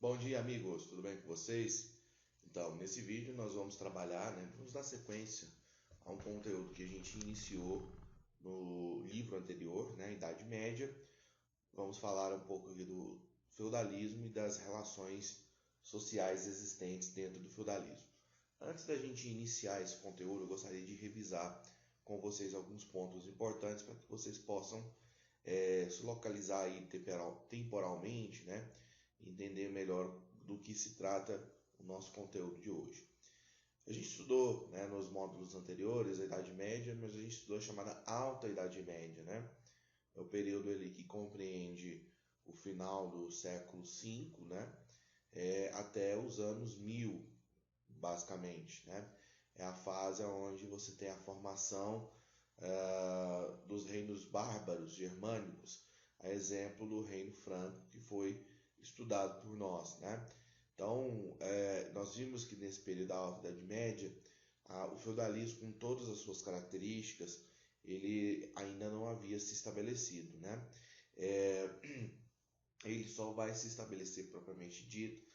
Bom dia, amigos, tudo bem com vocês? Então, nesse vídeo nós vamos trabalhar, vamos dar sequência a um conteúdo que a gente iniciou no livro anterior, Idade Média. Vamos falar um pouco aqui do feudalismo e das relações sociais existentes dentro do feudalismo. Antes da gente iniciar esse conteúdo, eu gostaria de revisar com vocês alguns pontos importantes para que vocês possam se localizar aí temporalmente, entender melhor do que se trata o nosso conteúdo de hoje. A gente estudou, nos módulos anteriores a Idade Média, mas a gente estudou a chamada Alta Idade Média, É o período ali que compreende o final do século V, até os anos 1000, basicamente, É a fase onde você tem a formação dos reinos bárbaros germânicos, a exemplo do reino franco que foi estudado por nós, Então, nós vimos que nesse período da Alta Idade Média, o feudalismo, com todas as suas características, ele ainda não havia se estabelecido, Ele só vai se estabelecer propriamente dito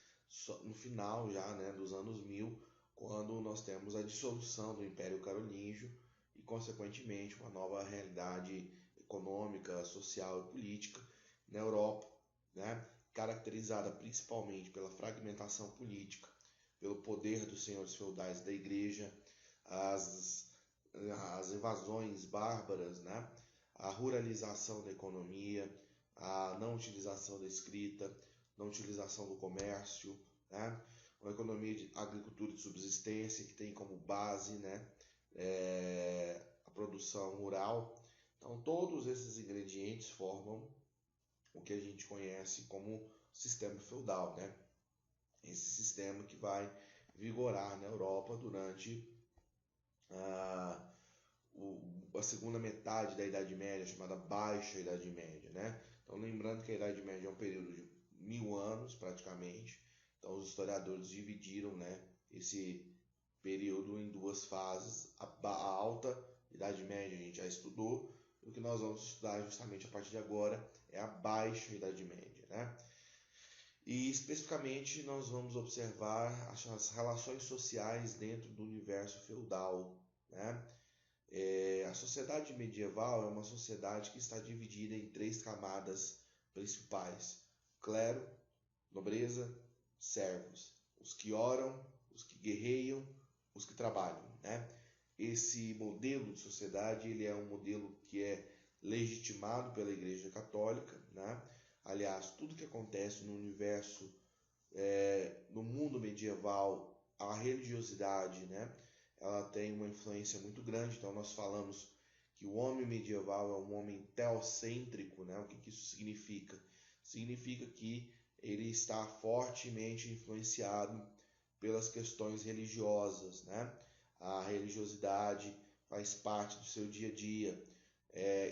no final já, dos anos 1000, quando nós temos a dissolução do Império Carolíngio e, consequentemente, uma nova realidade econômica, social e política na Europa, caracterizada principalmente pela fragmentação política, pelo poder dos senhores feudais da igreja, as invasões bárbaras, a ruralização da economia, a não utilização da escrita, não utilização do comércio, uma economia de agricultura de subsistência que tem como base a produção rural. Então, todos esses ingredientes formam o que a gente conhece como sistema feudal, Esse sistema que vai vigorar na Europa durante a segunda metade da Idade Média, chamada Baixa Idade Média, Então, lembrando que a Idade Média é um período de 1000 anos, praticamente. Então, os historiadores dividiram, esse período em duas fases. A Alta Idade Média a gente já estudou, e o que nós vamos estudar justamente a partir de agora é a Baixa Idade Média, E especificamente nós vamos observar as relações sociais dentro do universo feudal, A sociedade medieval é uma sociedade que está dividida em três camadas principais: clero, nobreza, servos. Os que oram, os que guerreiam, os que trabalham, Esse modelo de sociedade, ele é um modelo que é legitimado pela Igreja Católica, Aliás, tudo que acontece no universo, no mundo medieval, a religiosidade, ela tem uma influência muito grande. Então, nós falamos que o homem medieval é um homem teocêntrico, O que isso significa? Significa que ele está fortemente influenciado pelas questões religiosas, A religiosidade faz parte do seu dia a dia,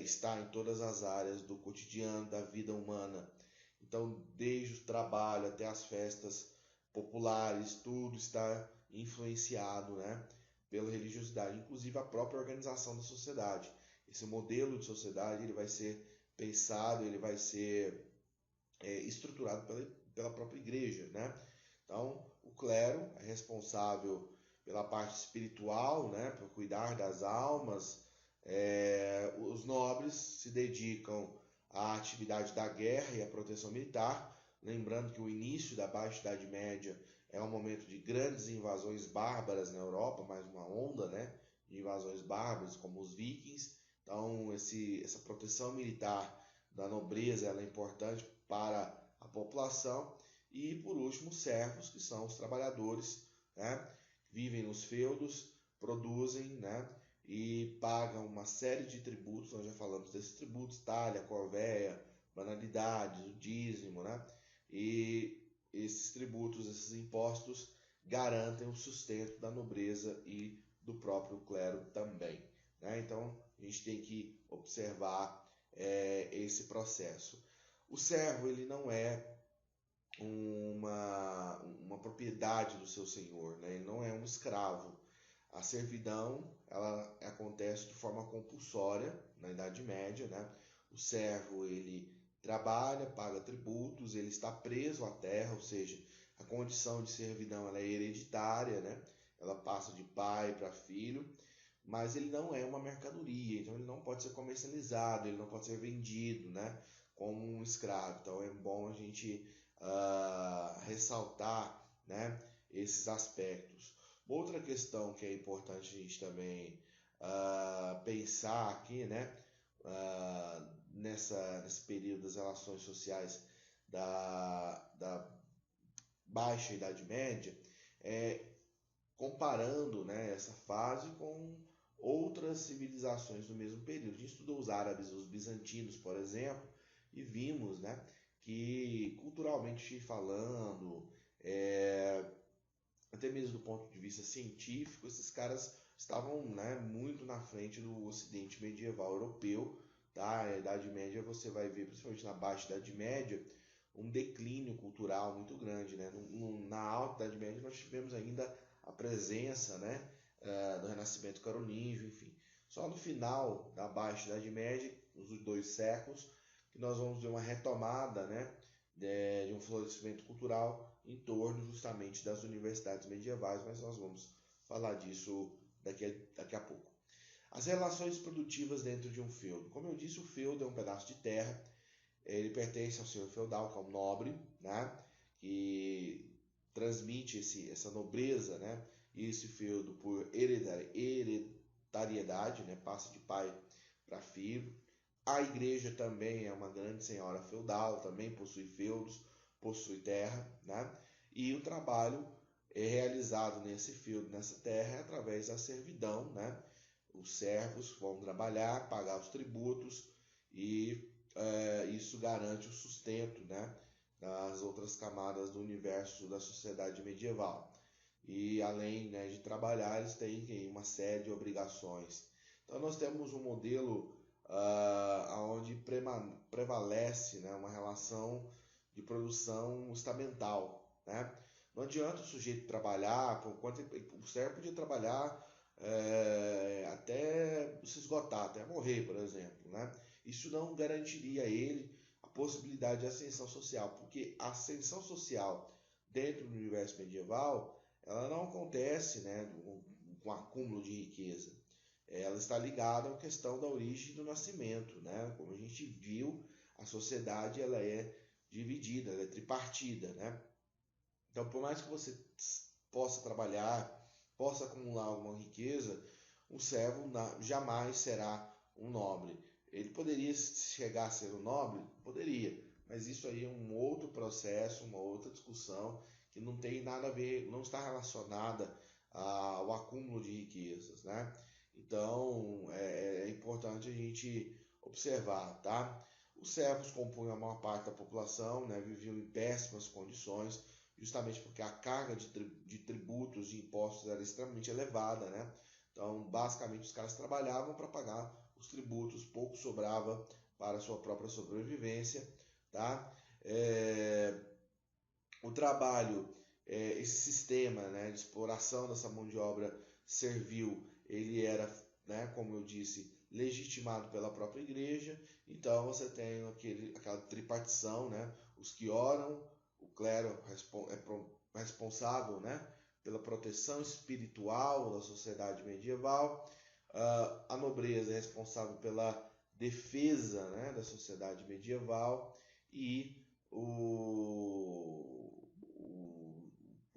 está em todas as áreas do cotidiano, da vida humana. Então, desde o trabalho até as festas populares, tudo está influenciado, pela religiosidade, inclusive a própria organização da sociedade. Esse modelo de sociedade, ele vai ser pensado, ele vai ser estruturado pela própria igreja, Então, o clero é responsável pela parte espiritual, por cuidar das almas. Os nobres se dedicam à atividade da guerra e à proteção militar, lembrando que o início da Baixa Idade Média é um momento de grandes invasões bárbaras na Europa, mais uma onda, de invasões bárbaras, como os vikings. Então, essa proteção militar da nobreza, ela é importante para a população. E, por último, os servos, que são os trabalhadores, vivem nos feudos, produzem, e pagam uma série de tributos. Nós já falamos desses tributos: talha, corvéia, banalidades, o dízimo, E esses tributos, esses impostos, garantem o sustento da nobreza e do próprio clero também, Então, a gente tem que observar esse processo. O servo, ele não é uma propriedade do seu senhor, Ele não é um escravo. A servidão, ela acontece de forma compulsória na Idade Média, O servo, ele trabalha, paga tributos, ele está preso à terra, ou seja, a condição de servidão ela é hereditária, né? Ela passa de pai para filho, mas ele não é uma mercadoria, então ele não pode ser comercializado, ele não pode ser vendido, né? Como um escravo. Então é bom a gente ressaltar, né, esses aspectos. Outra questão que é importante a gente também pensar aqui, né, nesse período das relações sociais da Baixa Idade Média, comparando, né, essa fase com outras civilizações do mesmo período. A gente estudou os árabes, os bizantinos, por exemplo, e vimos, né, que culturalmente falando, até mesmo do ponto de vista científico, esses caras estavam, né, muito na frente do Ocidente medieval europeu. Tá? A Idade Média você vai ver, principalmente na Baixa Idade Média, um declínio cultural muito grande. Né? Na Alta Idade Média nós tivemos ainda a presença, né, do Renascimento Carolíngio, enfim. Só no final da Baixa Idade Média, nos 2 séculos, que nós vamos ver uma retomada, né, de um florescimento cultural em torno justamente das universidades medievais, mas nós vamos falar disso daqui a pouco. As relações produtivas dentro de um feudo. Como eu disse, o feudo é um pedaço de terra, ele pertence ao senhor feudal, que é um nobre, né, que transmite essa nobreza, né, e esse feudo por hereditariedade, né, passa de pai para filho. A igreja também é uma grande senhora feudal, também possui feudos, possui terra, né? E o trabalho realizado nesse feudo, nessa terra, é através da servidão, né? Os servos vão trabalhar, pagar os tributos e isso garante o sustento, né, das outras camadas do universo da sociedade medieval. E além, né, de trabalhar, eles têm uma série de obrigações. Então nós temos um modelo onde prevalece, né, uma relação de produção estamental, né? Não adianta o sujeito trabalhar, o servo podia trabalhar até se esgotar, até morrer, por exemplo, né? Isso não garantiria a ele a possibilidade de ascensão social, porque a ascensão social dentro do universo medieval, ela não acontece, né, com acúmulo de riqueza. Ela está ligada à questão da origem do nascimento, né? Como a gente viu, a sociedade ela é dividida, ela é tripartida, né? Então, por mais que você possa trabalhar, possa acumular alguma riqueza, o servo jamais será um nobre. Ele poderia chegar a ser um nobre? Poderia, mas isso aí é um outro processo, uma outra discussão que não tem nada a ver, não está relacionada ao acúmulo de riquezas, né? Então, é importante a gente observar, tá? Os servos compunham a maior parte da população, né? Viviam em péssimas condições, justamente porque a carga de tributos, de impostos era extremamente elevada, né? Então, basicamente, os caras trabalhavam para pagar os tributos, pouco sobrava para a sua própria sobrevivência, tá? O trabalho, esse sistema, né, de exploração dessa mão de obra servil, ele era, né, como eu disse, legitimado pela própria igreja. Então você tem aquela tripartição, né, os que oram, o clero é responsável, né, pela proteção espiritual da sociedade medieval, a nobreza é responsável pela defesa, né, da sociedade medieval, e o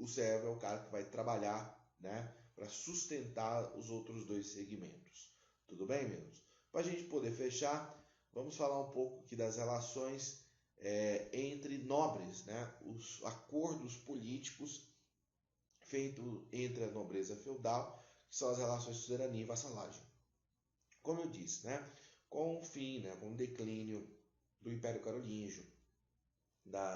servo é o cara que vai trabalhar, né, para sustentar os outros 2 segmentos. Tudo bem, meninos? Para a gente poder fechar, vamos falar um pouco aqui das relações entre nobres, né, os acordos políticos feitos entre a nobreza feudal, que são as relações de suzerania e vassalagem. Como eu disse, né, com o fim, né, com o declínio do Império Carolíngio,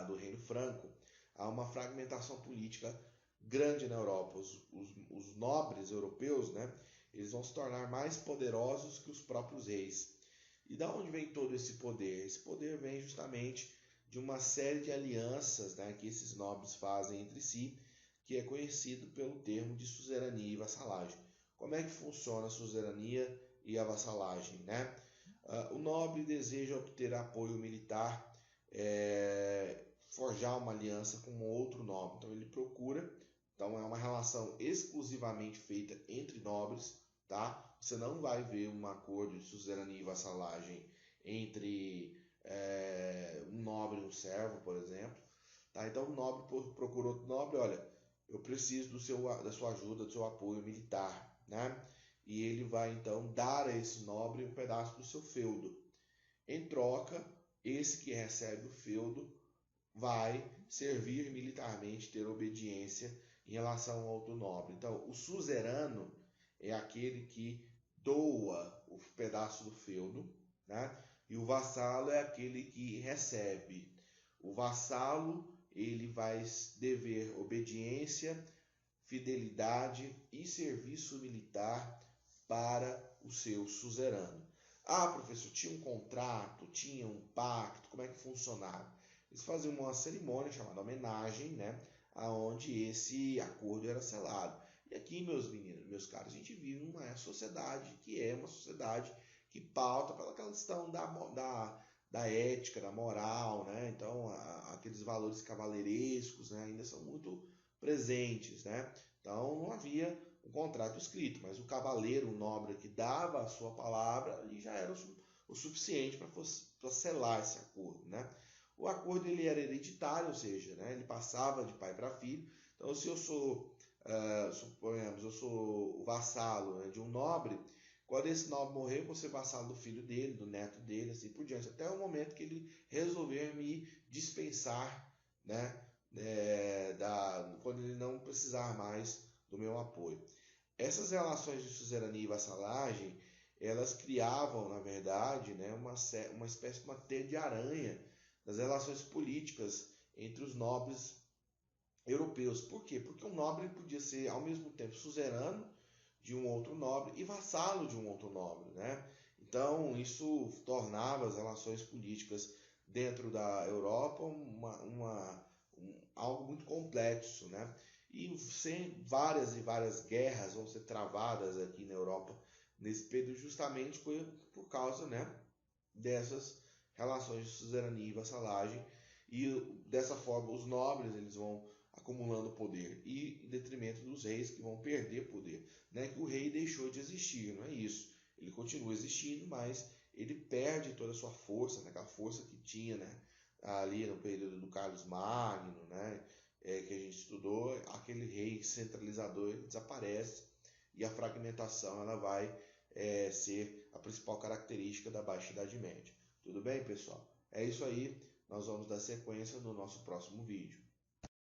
do Reino Franco, há uma fragmentação política grande na Europa. Os nobres europeus, né, eles vão se tornar mais poderosos que os próprios reis. E da onde vem todo esse poder? Esse poder vem justamente de uma série de alianças, né, que esses nobres fazem entre si, que é conhecido pelo termo de suzerania e vassalagem. Como é que funciona a suzerania e a vassalagem, né? O nobre deseja obter apoio militar forjar uma aliança com outro nobre. Então ele procura, então é uma relação exclusivamente feita entre nobres, tá? Você não vai ver um acordo de suzerania e vassalagem entre um nobre e um servo, por exemplo. Tá? Então o nobre procura outro nobre, olha, eu preciso da sua ajuda, do seu apoio militar, né? E ele vai então dar a esse nobre um pedaço do seu feudo. Em troca, esse que recebe o feudo vai servir militarmente, ter obediência em relação ao outro nobre. Então, o suzerano é aquele que doa o pedaço do feudo, né? E o vassalo é aquele que recebe. O vassalo ele vai dever obediência, fidelidade e serviço militar para o seu suzerano. Ah, professor, tinha um contrato, tinha um pacto, como é que funcionava? Eles faziam uma cerimônia chamada homenagem, né? Aonde esse acordo era selado. E aqui, meus meninos, meus caros, a gente vive uma sociedade que é uma sociedade que pauta pela questão da ética, da moral, né? Então, aqueles valores cavaleirescos, né, ainda são muito presentes, né? Então, não havia um contrato escrito, mas o cavaleiro, o nobre que dava a sua palavra, ali já era o suficiente para selar esse acordo, né? O acordo ele era hereditário, ou seja, né, ele passava de pai para filho. Então, se eu sou, suponhamos, eu sou o vassalo, né, de um nobre, quando esse nobre morrer, eu vou ser vassalo do filho dele, do neto dele, assim por diante, até o momento que ele resolver me dispensar, né, quando ele não precisar mais do meu apoio. Essas relações de suzerania e vassalagem, elas criavam, na verdade, né, uma espécie de uma teia de aranha das relações políticas entre os nobres europeus. Por quê? Porque um nobre podia ser, ao mesmo tempo, suzerano de um outro nobre e vassalo de um outro nobre, né? Então, isso tornava as relações políticas dentro da Europa algo muito complexo, né? E várias e várias guerras vão ser travadas aqui na Europa nesse período justamente por causa, né, dessas relações de suzerania e vassalagem, e dessa forma os nobres eles vão acumulando poder e em detrimento dos reis que vão perder poder. Não é que o rei deixou de existir, não é isso. Ele continua existindo, mas ele perde toda a sua força, né, aquela força que tinha, né, ali no período do Carlos Magno, né, que a gente estudou. Aquele rei centralizador ele desaparece e a fragmentação ela vai ser a principal característica da Baixa Idade Média. Tudo bem, pessoal? É isso aí. Nós vamos dar sequência no nosso próximo vídeo.